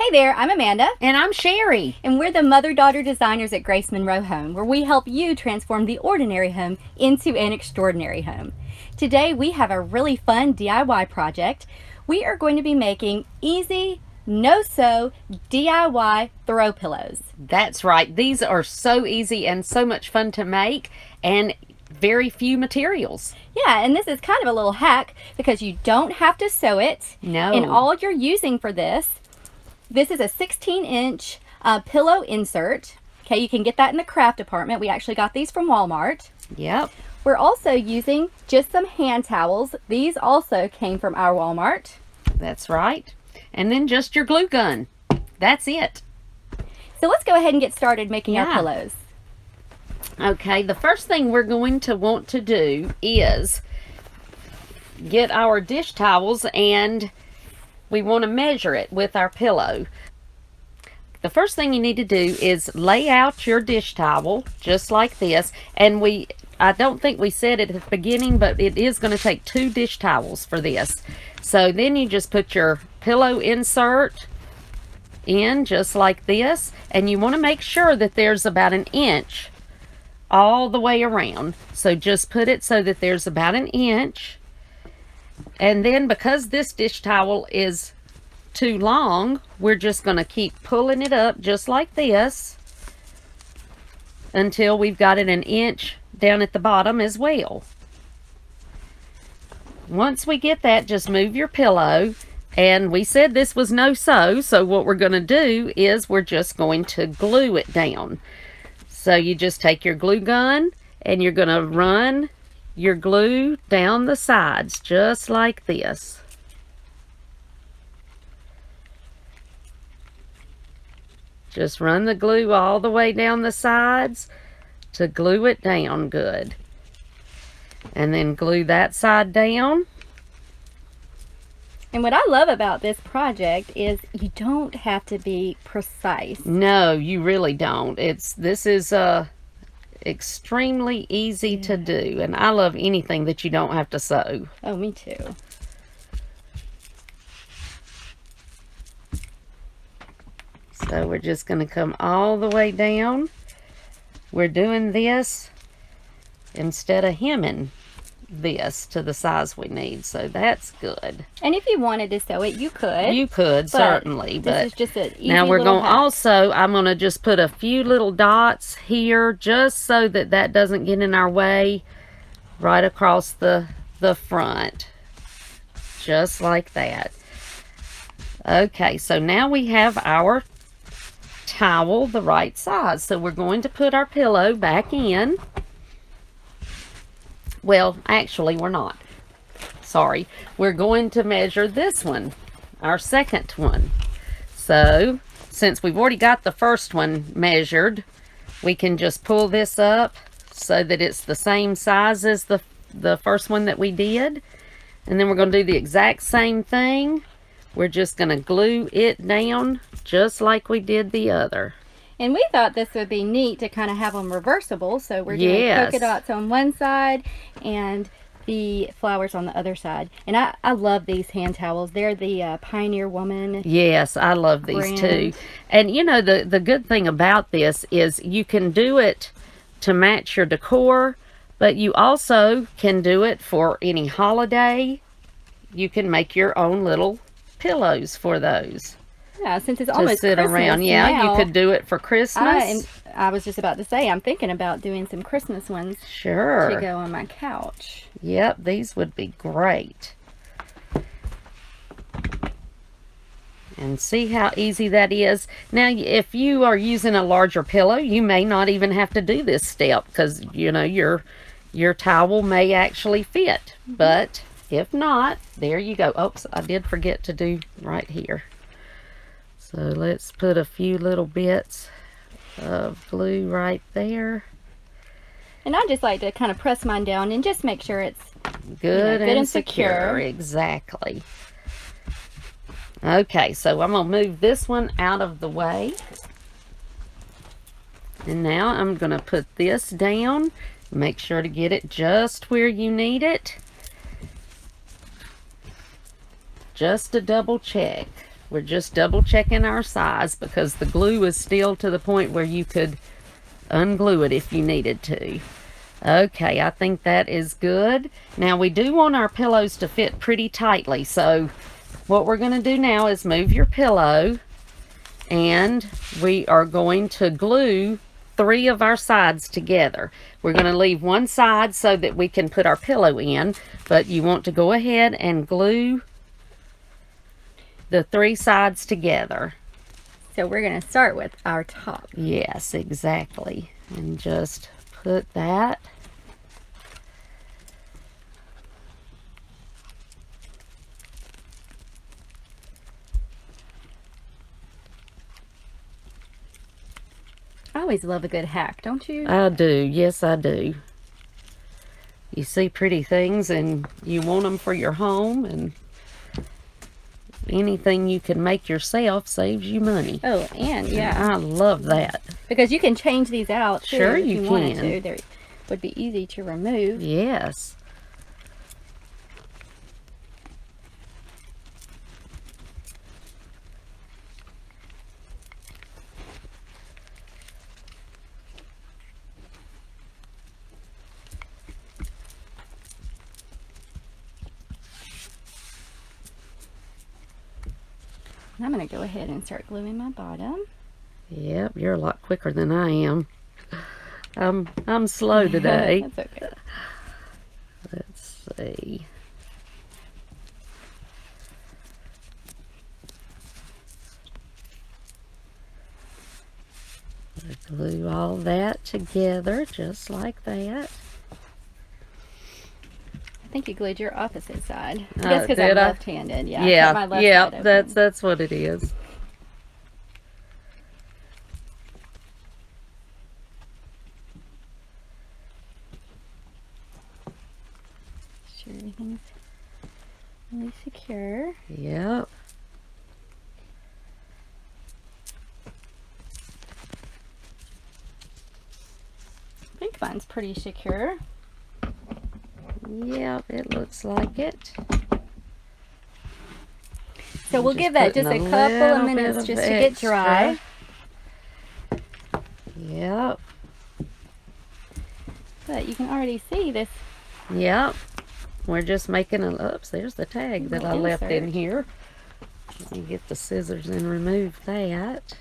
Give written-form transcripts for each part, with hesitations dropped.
Hi there, I'm Amanda. And I'm Sherry. And we're the mother-daughter designers at Grace Monroe Home, where we help you transform the ordinary home into an extraordinary home. Today we have a really fun DIY project. We are going to be making easy, no-sew DIY throw pillows. That's right. These are so easy and so much fun to make, and very few materials. Yeah, and this is kind of a little hack because you don't have to sew it. No. And all you're using for this is a 16-inch pillow insert. Okay, you can get that in the craft department. We actually got these from Walmart. Yep. We're also using just some hand towels. These also came from our Walmart. That's right. And then just your glue gun. That's it. So let's go ahead and get started making our pillows. Okay, the first thing we're going to want to do is get our dish towels, and we want to measure it with our pillow. The first thing you need to do is lay out your dish towel just like this. And I don't think we said it at the beginning, but it is going to take 2 dish towels for this. So then you just put your pillow insert in just like this, and you want to make sure that there's about 1 inch all the way around. So just put it so that there's about 1 inch. And then because this dish towel is too long, we're just going to keep pulling it up just like this until we've got it 1 inch down at the bottom as well. Once we get that, just move your pillow. And we said this was no sew, so what we're going to do is we're just going to glue it down. So you just take your glue gun and you're going to run your glue down the sides just like this. Just run the glue all the way down the sides to glue it down good. And then glue that side down. And what I love about this project is you don't have to be precise. No, you really don't. This is extremely easy to do, and I love anything that you don't have to sew. Oh, me too. So we're just going to come all the way down. We're doing this instead of hemming this to the size we need, so that's good. And if you wanted to sew it, you could. You could, certainly. But this is just an easy now we're going hack. also, I'm going to just put a few little dots here just so that that doesn't get in our way right across the front. Just like that. Okay, so now we have our towel the right size. So we're going to put our pillow back in. Well, actually, we're not. Sorry. We're going to measure this one, our second one. So, since we've already got the first one measured, we can just pull this up so that it's the same size as the first one that we did. And then we're going to do the exact same thing. We're just going to glue it down just like we did the other. And we thought this would be neat to kind of have them reversible. So we're doing polka dots on one side and the flowers on the other side. And I love these hand towels. They're the Pioneer Woman. Yes, I love these too. And you know, the good thing about this is you can do it to match your decor, but you also can do it for any holiday. You can make your own little pillows for those. Yeah, since it's almost sit Christmas around. Yeah, now, you could do it for Christmas. I was just about to say, I'm thinking about doing some Christmas ones. Sure. To go on my couch. Yep, these would be great. And see how easy that is. Now, if you are using a larger pillow, you may not even have to do this step because, you know, your towel may actually fit. But if not, there you go. Oops, I did forget to do right here. So let's put a few little bits of glue right there. And I just like to kind of press mine down and just make sure it's good, good and secure. Exactly. Okay, so I'm going to move this one out of the way. And now I'm going to put this down. Make sure to get it just where you need it. Just to double check. We're just double checking our size because the glue is still to the point where you could unglue it if you needed to. Okay, I think that is good. Now we do want our pillows to fit pretty tightly, so what we're going to do now is move your pillow, and we are going to glue 3 of our sides together. We're going to leave one side so that we can put our pillow in, but you want to go ahead and glue the 3 sides together. So we're going to start with our top. Yes, exactly. And just put that. I always love a good hack, don't you? I do. Yes, I do. You see pretty things and you want them for your home, and anything you can make yourself saves you money. Oh, and yeah. I love that. Because you can change these out too. Sure, if you wanted can. to. They would be easy to remove. Yes. I'm going to go ahead and start gluing my bottom. Yep, you're a lot quicker than I am. I'm slow today. That's okay. Let's see. Glue all that together just like that. I think you glued your opposite side. That's because I'm did I? left-handed. Yeah. I kept my left side open. that's what it is. Sure everything's really secure. Yep. I think mine's pretty secure. Yep, it looks like it. So we'll give that just a couple of minutes just to get dry. Yep. But you can already see this. Yep. We're just making a, oops, there's the tag that I left in here. Let me get the scissors and remove that.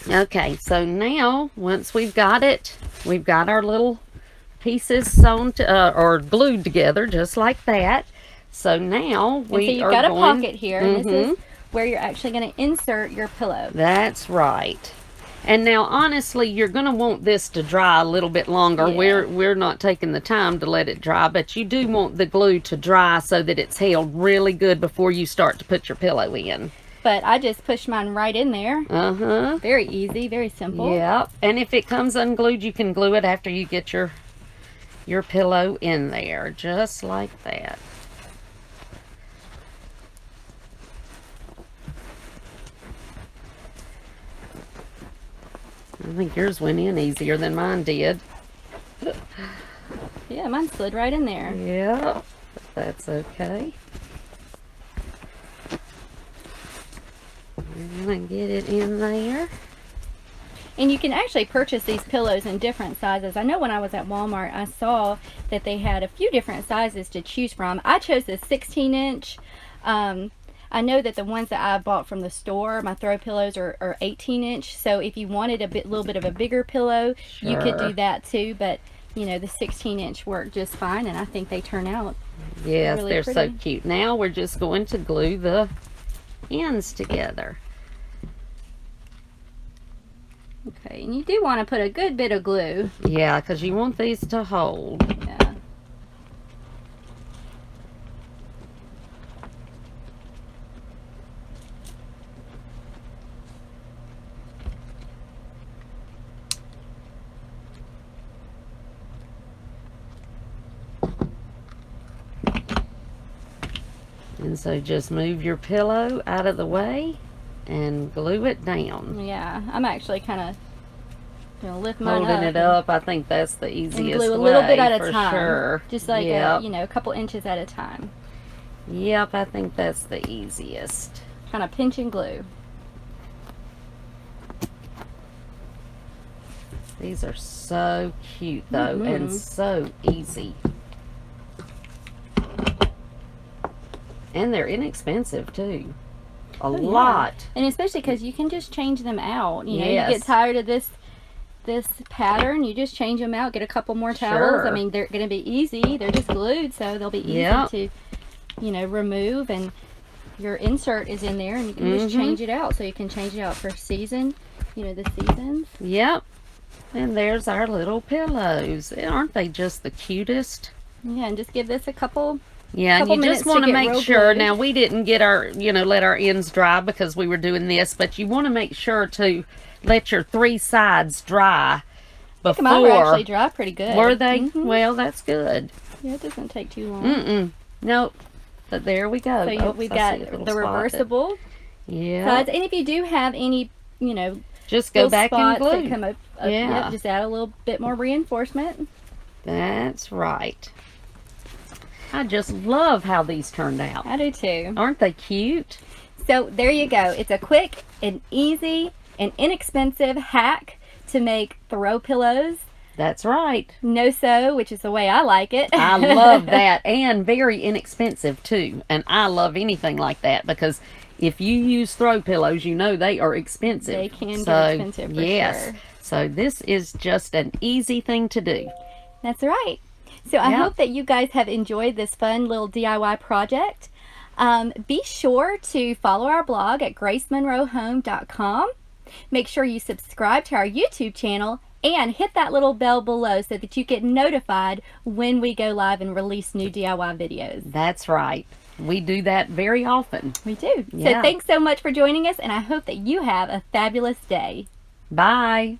Okay, so now once we've got it, we've got our little pieces sewn to, or glued together just like that. So now we so you've are got a going, pocket here. And this is where you're actually going to insert your pillow. That's right. And now honestly, you're going to want this to dry a little bit longer. Yeah. We're not taking the time to let it dry, but you do want the glue to dry so that it's held really good before you start to put your pillow in. But I just pushed mine right in there. Uh-huh. Very easy, very simple. Yep. And if it comes unglued, you can glue it after you get your pillow in there, just like that. I think yours went in easier than mine did. Yeah, mine slid right in there. Yep. But that's okay. We're gonna get it in there. And you can actually purchase these pillows in different sizes. I know when I was at Walmart, I saw that they had a few different sizes to choose from. I chose the 16-inch. I know that the ones that I bought from the store, my throw pillows, are 18-inch. So if you wanted a little bit of a bigger pillow, you could do that too. But you know, the 16-inch worked just fine, and I think they turn out yes, really they're pretty. so cute. Now we're just going to glue the ends together. Okay, and you do want to put a good bit of glue. Yeah, because you want these to hold. Yeah. And so just move your pillow out of the way and glue it down. Yeah, I'm actually kind of Gonna lift mine Holding up it up, I think that's the easiest and glue a way, little bit at a for time. sure. Just like Yep. a couple inches at a time. Yep, I think that's the easiest. Kind of pinch and glue. These are so cute though, and so easy. And they're inexpensive too. A lot. And especially because you can just change them out. You know, Yes. you get tired of this pattern, you just change them out, get a couple more towels. Sure. I mean, they're going to be easy. They're just glued, so they'll be easy Yep. to, remove. And your insert is in there, and you can just change it out. So you can change it out for season, the seasons. Yep. And there's our little pillows. Aren't they just the cutest? Yeah, and just give this a couple. Yeah, and Couple you just minutes to want to get make real sure. glued. Now, we didn't get our, let our ends dry because we were doing this, but you want to make sure to let your 3 sides dry before. Mine were actually dry pretty good. Were they? Well, that's good. Yeah, it doesn't take too long. Nope. But there we go. So Oops, we've I got see a little the spot that- reversible Yeah. sides. And if you do have any, Just go little back and spots glue. that come up, Yeah. just add a little bit more reinforcement. That's right. I just love how these turned out. I do too. Aren't they cute? So there you go. It's a quick and easy and inexpensive hack to make throw pillows. That's right. No sew, which is the way I like it. I love that, and very inexpensive too. And I love anything like that because if you use throw pillows, they are expensive. They can get expensive for sure. So this is just an easy thing to do. That's right. So I Yeah. hope that you guys have enjoyed this fun little DIY project. Be sure to follow our blog at gracemonroehome.com. Make sure you subscribe to our YouTube channel and hit that little bell below so that you get notified when we go live and release new DIY videos. That's right. We do that very often. We do. Yeah. So thanks so much for joining us, and I hope that you have a fabulous day. Bye.